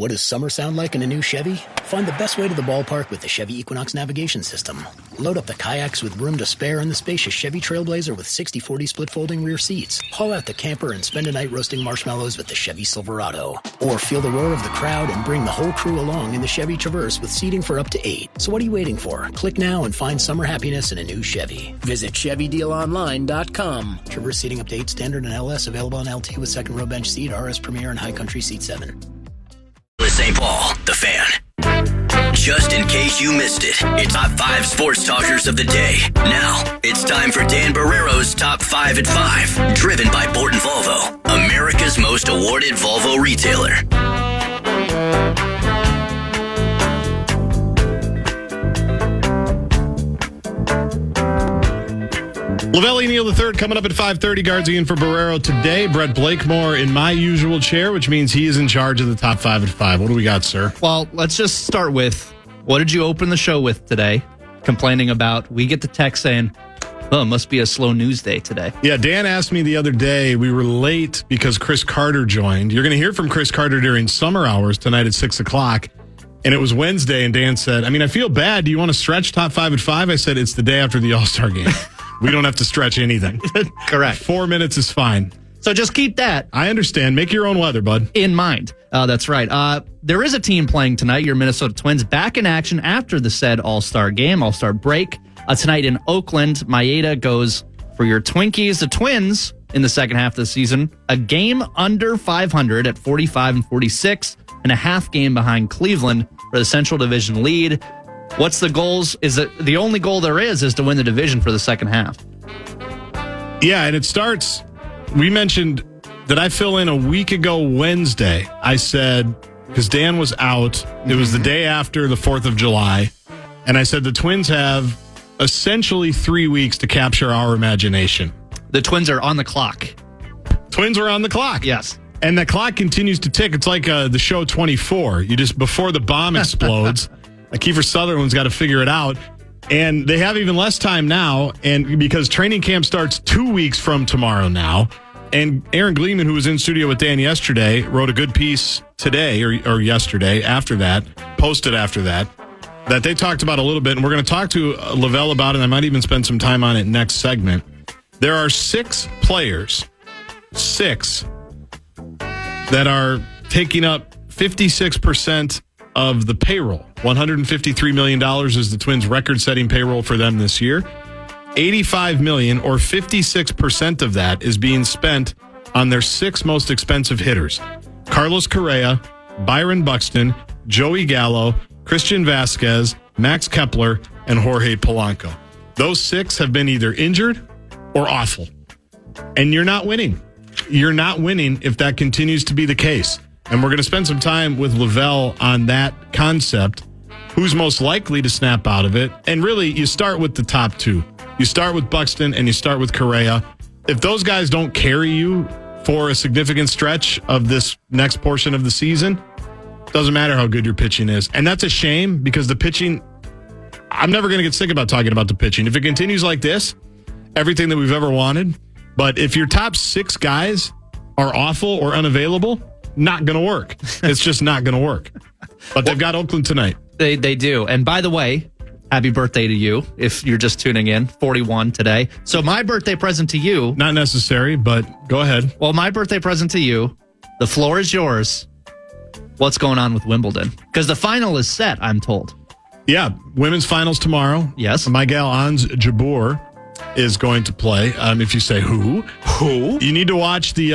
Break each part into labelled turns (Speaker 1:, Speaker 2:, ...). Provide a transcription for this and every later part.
Speaker 1: What does summer sound like in a new Chevy? Find the best way to the ballpark with the Chevy Equinox navigation system. Load up the kayaks with room to spare in the spacious Chevy Trailblazer with 60/40 split folding rear seats. Haul out the camper and spend a night roasting marshmallows with the Chevy Silverado. Or feel the roar of the crowd and bring the whole crew along in the Chevy Traverse with seating for up to 8. So what are you waiting for? Click now and find summer happiness in a new Chevy. Visit ChevyDealOnline.com. Traverse seating up to 8 standard and LS available on LT with second row bench seat, RS Premier, and High Country seat 7.
Speaker 2: St. Paul, The Fan. Just in case you missed it, it's Top 5 Sports Talkers of the Day. Now, it's time for Dan Barrero's Top 5 at 5, driven by Borton Volvo, America's most awarded Volvo retailer.
Speaker 3: Lavelli Neal III coming up at 5:30. Guardian for Barrero today. Brett Blakemore in my usual chair, which means he is in charge of the top 5 at 5. What do we got, sir?
Speaker 4: Well, let's just start with, what did you open the show with today? Complaining about, we get the text saying, oh, it must be a slow news day today.
Speaker 3: Yeah, Dan asked me the other day, we were late because Chris Carter joined. You're going to hear from Chris Carter during summer hours tonight at 6 o'clock. And it was Wednesday, and Dan said, I feel bad. Do you want to stretch top 5 at 5? I said, it's the day after the All-Star game. We don't have to stretch anything.
Speaker 4: Correct.
Speaker 3: 4 minutes is fine.
Speaker 4: So just keep that.
Speaker 3: I understand. Make your own weather, bud.
Speaker 4: In mind. That's right. There is a team playing tonight, your Minnesota Twins, back in action after the said All-Star game, All-Star break. Tonight in Oakland, Maeda goes for your Twinkies. The Twins, in the second half of the season, a game under 500 at 45-46, and a half game behind Cleveland for the Central Division lead. What's the goals? Is it the only goal there is to win the division for the second half?
Speaker 3: Yeah, and it starts, we mentioned that I fill in a week ago Wednesday. I said, because Dan was out, it was the day after the 4th of July, and I said the Twins have essentially 3 weeks to capture our imagination.
Speaker 4: The Twins are on the clock.
Speaker 3: Twins are on the clock.
Speaker 4: Yes.
Speaker 3: And the clock continues to tick. It's like the show 24. You just, before the bomb explodes, Kiefer Sutherland's got to figure it out. And they have even less time now, and because training camp starts 2 weeks from tomorrow now. And Aaron Gleeman, who was in studio with Dan yesterday, wrote a good piece today or yesterday after that, posted after that they talked about a little bit. And we're going to talk to Lavelle about it, and I might even spend some time on it next segment. There are 6 players, 6, that are taking up 56% of the payroll. $153 million is the Twins' record-setting payroll for them this year. $85 million, or 56% of that, is being spent on their 6 most expensive hitters. Carlos Correa, Byron Buxton, Joey Gallo, Christian Vasquez, Max Kepler, and Jorge Polanco. Those 6 have been either injured or awful. And you're not winning. You're not winning if that continues to be the case. And we're going to spend some time with Lavelle on that concept. Who's most likely to snap out of it? And really, you start with the top 2. You start with Buxton and you start with Correa. If those guys don't carry you for a significant stretch of this next portion of the season, doesn't matter how good your pitching is. And that's a shame because the pitching, I'm never going to get sick about talking about the pitching. If it continues like this, everything that we've ever wanted. But if your top 6 guys are awful or unavailable, not going to work. It's just not going to work. But they've got Oakland tonight.
Speaker 4: They do. And by the way, happy birthday to you if you're just tuning in. 41 today. So my birthday present to you.
Speaker 3: Not necessary, but go ahead.
Speaker 4: Well, my birthday present to you, the floor is yours. What's going on with Wimbledon? Because the final is set, I'm told.
Speaker 3: Yeah, women's finals tomorrow.
Speaker 4: Yes.
Speaker 3: My gal Ons Jabeur is going to play. If you say who, you need to watch the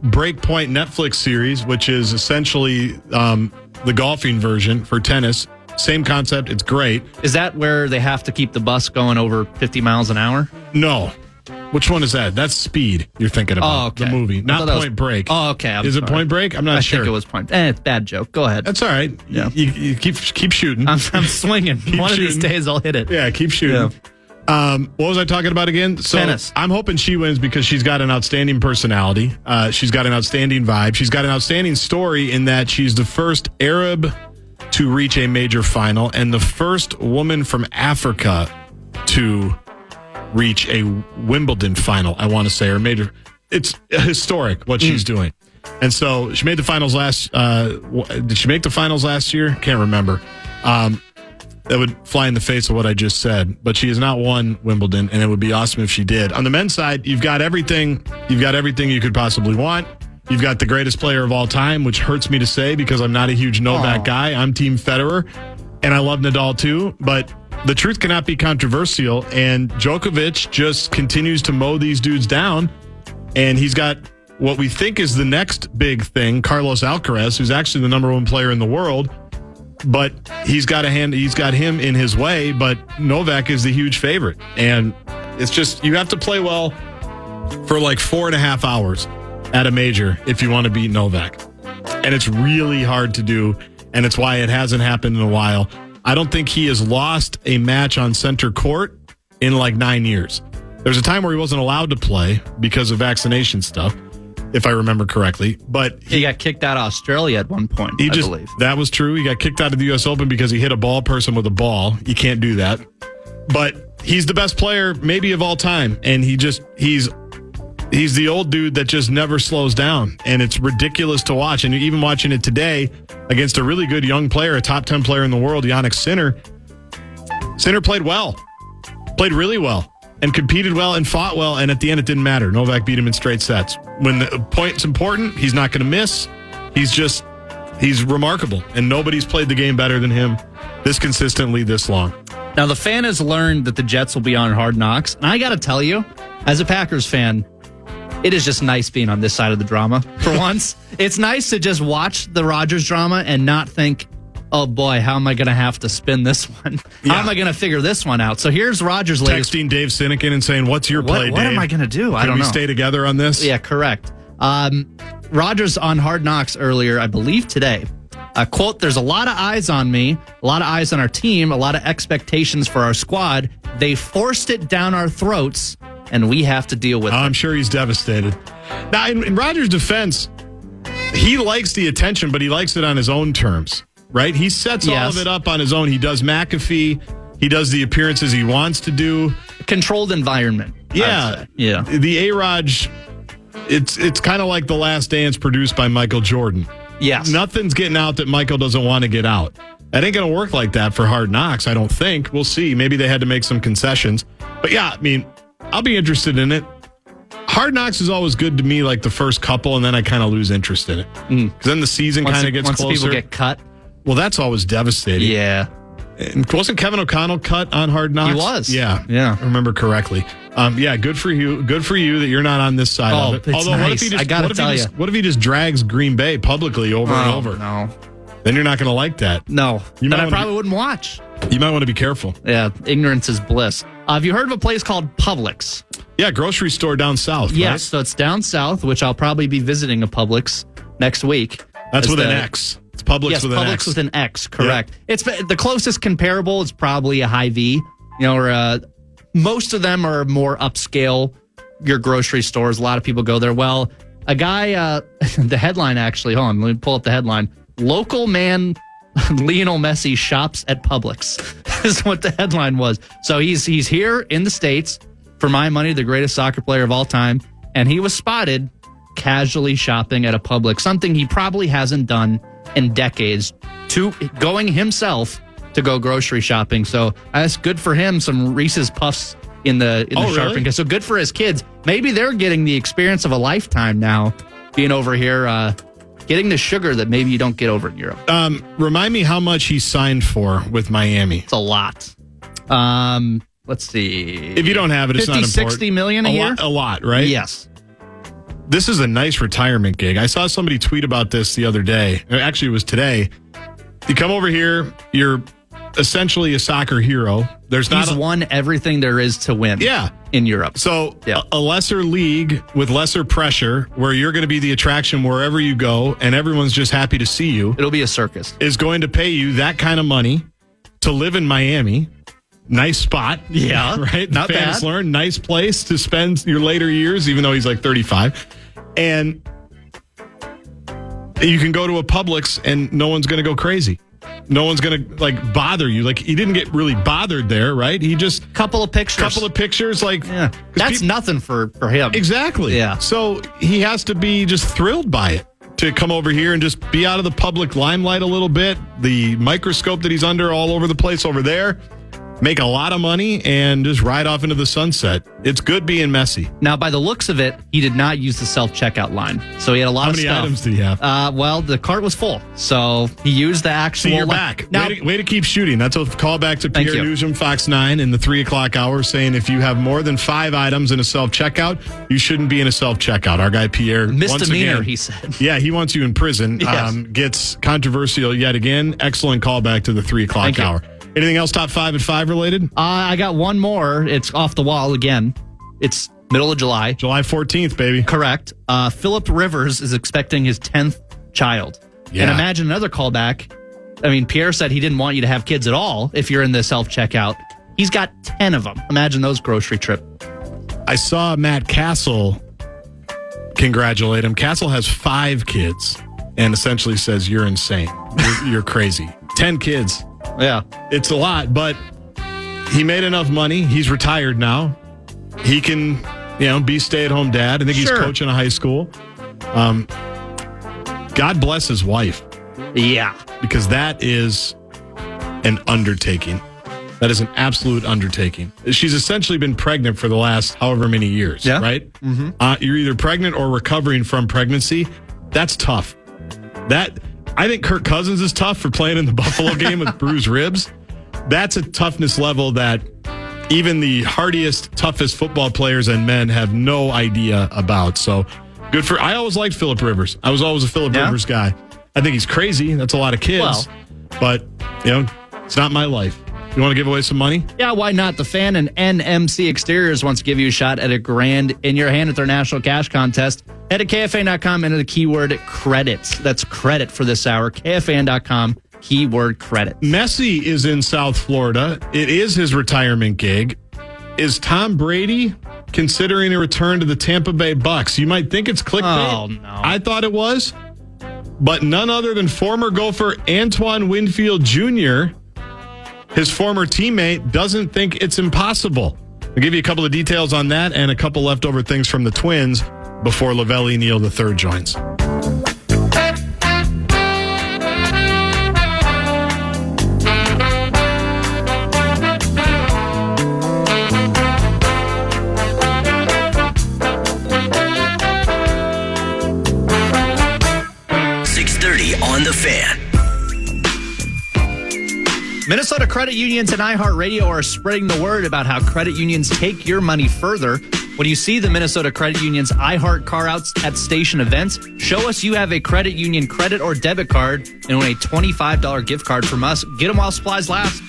Speaker 3: Breakpoint Netflix series, which is essentially the golfing version for tennis. Same concept. It's great.
Speaker 4: Is that where they have to keep the bus going over 50 miles an hour?
Speaker 3: No. Which one is that? That's Speed you're thinking about.
Speaker 4: Oh, okay.
Speaker 3: The movie, not Point Break.
Speaker 4: Oh, okay.
Speaker 3: Is it Point Break? I'm not sure.
Speaker 4: I think it was Point. It's bad joke. Go ahead.
Speaker 3: That's all right.
Speaker 4: Yeah.
Speaker 3: You keep shooting.
Speaker 4: I'm swinging. One of these days I'll hit it.
Speaker 3: Yeah, keep shooting. Yeah. What was I talking about again? So
Speaker 4: tennis.
Speaker 3: I'm hoping she wins because she's got an outstanding personality. She's got an outstanding vibe. She's got an outstanding story in that she's the first Arab to reach a major final and the first woman from Africa to reach a Wimbledon final, I want to say, or major. It's historic what she's doing. And so she made the finals did she make the finals last year? Can't remember. That would fly in the face of what I just said. But she has not won Wimbledon, and it would be awesome if she did. On the men's side, you've got everything. You've got everything you could possibly want. You've got the greatest player of all time, which hurts me to say because I'm not a huge Novak guy. I'm Team Federer, and I love Nadal too. But the truth cannot be controversial, and Djokovic just continues to mow these dudes down. And he's got what we think is the next big thing, Carlos Alcaraz, who's actually the number 1 player in the world. But he's got him in his way, but Novak is the huge favorite. And it's just, you have to play well for like 4.5 hours at a major if you want to beat Novak. And it's really hard to do, and it's why it hasn't happened in a while. I don't think he has lost a match on center court in like 9 years. There's a time where he wasn't allowed to play because of vaccination stuff, if I remember correctly. But
Speaker 4: he got kicked out of Australia at one point, I believe.
Speaker 3: That was true. He got kicked out of the U.S. Open because he hit a ball person with a ball. You can't do that. But he's the best player maybe of all time. And he's the old dude that just never slows down. And it's ridiculous to watch. And even watching it today against a really good young player, a top 10 player in the world, Yannick Sinner. Sinner played well. Played really well. And competed well and fought well, and at the end it didn't matter. Novak beat him in straight sets. When the point's important, he's not going to miss. He's remarkable, and nobody's played the game better than him this consistently this long.
Speaker 4: Now, the fan has learned that the Jets will be on Hard Knocks, and I got to tell you, as a Packers fan, it is just nice being on this side of the drama for once. It's nice to just watch the Rodgers drama and not think, oh boy, how am I going to have to spin this one? How am I going to figure this one out? So here's Rodgers' latest.
Speaker 3: Texting Dave Sinekin and saying, what's your play, Dave?
Speaker 4: What am I going to do? I don't know.
Speaker 3: Can we stay together on this?
Speaker 4: Yeah, correct. Rodgers on Hard Knocks earlier, I believe today, quote, there's a lot of eyes on me, a lot of eyes on our team, a lot of expectations for our squad. They forced it down our throats, and we have to deal with it.
Speaker 3: I'm sure he's devastated. Now, in Rodgers' defense, he likes the attention, but he likes it on his own terms. Right? He sets all of it up on his own. He does McAfee. He does the appearances he wants to do.
Speaker 4: Controlled environment.
Speaker 3: Yeah.
Speaker 4: Yeah.
Speaker 3: The A-Rod, it's kind of like The Last Dance produced by Michael Jordan.
Speaker 4: Yes.
Speaker 3: Nothing's getting out that Michael doesn't want to get out. That ain't going to work like that for Hard Knocks, I don't think. We'll see. Maybe they had to make some concessions. But yeah, I mean, I'll be interested in it. Hard Knocks is always good to me, like the first couple, and then I kind of lose interest in it. Because then the season kind of gets closer.
Speaker 4: Once people get cut.
Speaker 3: Well, that's always devastating.
Speaker 4: Yeah.
Speaker 3: And wasn't Kevin O'Connell cut on Hard Knocks?
Speaker 4: He was.
Speaker 3: Yeah.
Speaker 4: Yeah.
Speaker 3: I remember correctly. Yeah, good for you. Good for you that you're not on this side of it.
Speaker 4: It's
Speaker 3: Although,
Speaker 4: nice.
Speaker 3: what if he just,
Speaker 4: I got to tell you.
Speaker 3: What if he just drags Green Bay publicly over and over?
Speaker 4: No.
Speaker 3: Then you're not going to like that.
Speaker 4: No. Then I probably wouldn't watch.
Speaker 3: You might want to be careful.
Speaker 4: Yeah. Ignorance is bliss. Have you heard of a place called Publix?
Speaker 3: Yeah, grocery store down south.
Speaker 4: Yes.
Speaker 3: Right?
Speaker 4: So it's down south, which I'll probably be visiting a Publix next week.
Speaker 3: That's with an X. It's Publix with an X.
Speaker 4: Publix with an X, correct. Yep. It's the closest comparable is probably a Hy-Vee, or most of them are more upscale, your grocery stores. A lot of people go there. Well, a guy, the headline actually, hold on, let me pull up the headline. Local man Lionel Messi shops at Publix is what the headline was. So he's here in the States, for my money, the greatest soccer player of all time, and he was spotted casually shopping at a Publix, something he probably hasn't done in decades, to going himself to go grocery shopping. So that's good for him. Some Reese's Puffs in the shopping. Really? So good for his kids. Maybe they're getting the experience of a lifetime now, being over here, getting the sugar that maybe you don't get over in Europe.
Speaker 3: Remind me how much he signed for with Miami.
Speaker 4: It's a lot. Let's see.
Speaker 3: If you don't have it, it's not important.
Speaker 4: 60 million a year?
Speaker 3: A lot, right?
Speaker 4: Yes.
Speaker 3: This is a nice retirement gig. I saw somebody tweet about this the other day. Actually, it was today. You come over here, you're essentially a soccer hero.
Speaker 4: He's won everything there is to win in Europe.
Speaker 3: So a lesser league with lesser pressure, where you're going to be the attraction wherever you go, and everyone's just happy to see you.
Speaker 4: It'll be a circus.
Speaker 3: Is going to pay you that kind of money to live in Miami. Nice spot.
Speaker 4: Yeah.
Speaker 3: Right?
Speaker 4: Not bad.
Speaker 3: Learn. Nice place to spend your later years, even though he's like 35. And you can go to a Publix and no one's going to go crazy. No one's going to bother you. He didn't get really bothered there, right? He just
Speaker 4: couple of pictures,
Speaker 3: yeah.
Speaker 4: That's nothing for him.
Speaker 3: Exactly.
Speaker 4: Yeah.
Speaker 3: So he has to be just thrilled by it. to come over here and just be out of the public limelight a little bit. The microscope that he's under all over the place over there. Make a lot of money and just ride off into the sunset. It's good being messy.
Speaker 4: Now, by the looks of it, he did not use the self-checkout line. So he had a lot of stuff.
Speaker 3: How many items did he have?
Speaker 4: Well, the cart was full. So he used the actual...
Speaker 3: See, you're back.
Speaker 4: Now,
Speaker 3: way to keep shooting. That's a callback to Pierre Nugent, Fox 9, in the 3 o'clock hour, saying if you have more than 5 items in a self-checkout, you shouldn't be in a self-checkout. Our guy Pierre,
Speaker 4: misdemeanor,
Speaker 3: once again,
Speaker 4: he said.
Speaker 3: Yeah, he wants you in prison.
Speaker 4: Yes.
Speaker 3: Gets controversial yet again. Excellent callback to the 3 o'clock hour. Anything else top 5 at 5 related?
Speaker 4: I got one more. It's off the wall again. It's middle of July.
Speaker 3: July 14th, baby.
Speaker 4: Correct. Philip Rivers is expecting his 10th child.
Speaker 3: Yeah.
Speaker 4: And imagine another callback. I mean, Pierre said he didn't want you to have kids at all if you're in the self-checkout. He's got 10 of them. Imagine those grocery trip.
Speaker 3: I saw Matt Castle congratulate him. Castle has 5 kids and essentially says, you're insane. You're crazy. 10 kids.
Speaker 4: Yeah.
Speaker 3: It's a lot, but he made enough money. He's retired now. He can, be stay-at-home dad. I think he's coaching a high school. God bless his wife.
Speaker 4: Yeah.
Speaker 3: Because that is an undertaking. That is an absolute undertaking. She's essentially been pregnant for the last however many years, right? Mm-hmm. You're either pregnant or recovering from pregnancy. That's tough. I think Kirk Cousins is tough for playing in the Buffalo game with bruised ribs. That's a toughness level that even the hardiest, toughest football players and men have no idea about. So good for... I always liked Phillip Rivers. I was always a Phillip Rivers guy. I think he's crazy. That's a lot of kids. But, it's not my life. You want to give away some money? Yeah,
Speaker 4: why not? The Fan and NMC Exteriors wants to give you a shot at $1,000 in your hand at their national cash contest. Head to KFAN.com, enter the keyword credits. That's credit for this hour. KFAN.com, keyword credit.
Speaker 3: Messi is in South Florida. It is his retirement gig. Is Tom Brady considering a return to the Tampa Bay Bucks? You might think it's clickbait.
Speaker 4: Oh, no.
Speaker 3: I thought it was. But none other than former Gopher Antoine Winfield Jr., his former teammate, doesn't think it's impossible. I'll give you a couple of details on that and a couple leftover things from the Twins before Lavelli Neal III joins.
Speaker 2: On the Fan.
Speaker 4: Minnesota credit unions and iHeartRadio are spreading the word about how credit unions take your money further. When you see the Minnesota Credit Union's iHeart car outs at station events, show us you have a credit union credit or debit card and win a $25 gift card from us. Get them while supplies last.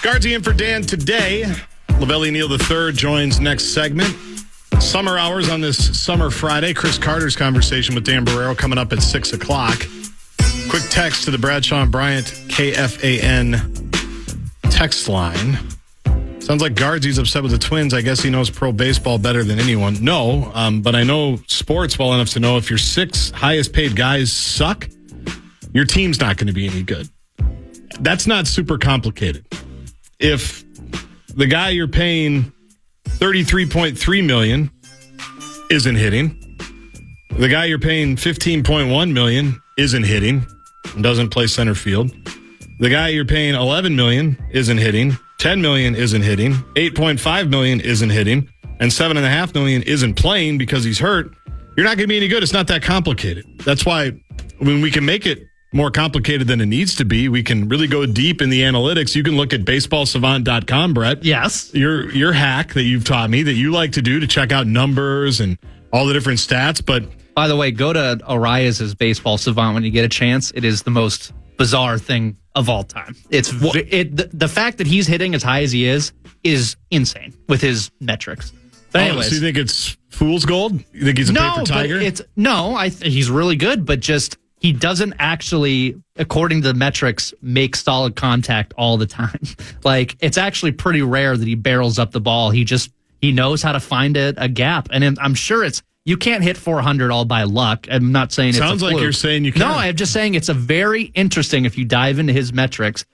Speaker 3: Guardian for Dan today. Lavelli Neal III joins next segment. Summer hours on this summer Friday. Chris Carter's conversation with Dan Barrero coming up at 6 o'clock. Quick text to the Bradshaw and Bryant KFAN text line. Sounds like Guardsy's upset with the Twins. I guess he knows pro baseball better than anyone. No, but I know sports well enough to know if your 6 highest paid guys suck, your team's not going to be any good. That's not super complicated. If the guy you're paying $33.3 million isn't hitting, the guy you're paying $15.1 million isn't hitting and doesn't play center field, the guy you're paying $11 million isn't hitting, $10 million isn't hitting, $8.5 million isn't hitting, and $7.5 million isn't playing because he's hurt, you're not going to be any good. It's not that complicated. That's why when we can make it more complicated than it needs to be, we can really go deep in the analytics. You can look at baseballsavant.com, Brett.
Speaker 4: Yes.
Speaker 3: Your hack that you've taught me that you like to do to check out numbers and all the different stats. But
Speaker 4: by the way, go to Arias's Baseball Savant when you get a chance. It is the most bizarre thing of all time. The fact that he's hitting as high as he is insane with his metrics. But anyways,
Speaker 3: so you think it's fool's gold? You think he's a paper tiger?
Speaker 4: He's really good, but just he doesn't actually, according to the metrics, make solid contact all the time. Like, it's actually pretty rare that he barrels up the ball. He knows how to find a gap. And I'm sure it's you can't hit 400 all by luck. I'm not saying
Speaker 3: Sounds
Speaker 4: it's a
Speaker 3: like
Speaker 4: fluke.
Speaker 3: you're saying you can.
Speaker 4: No, I'm just saying it's a very interesting if you dive into his metrics.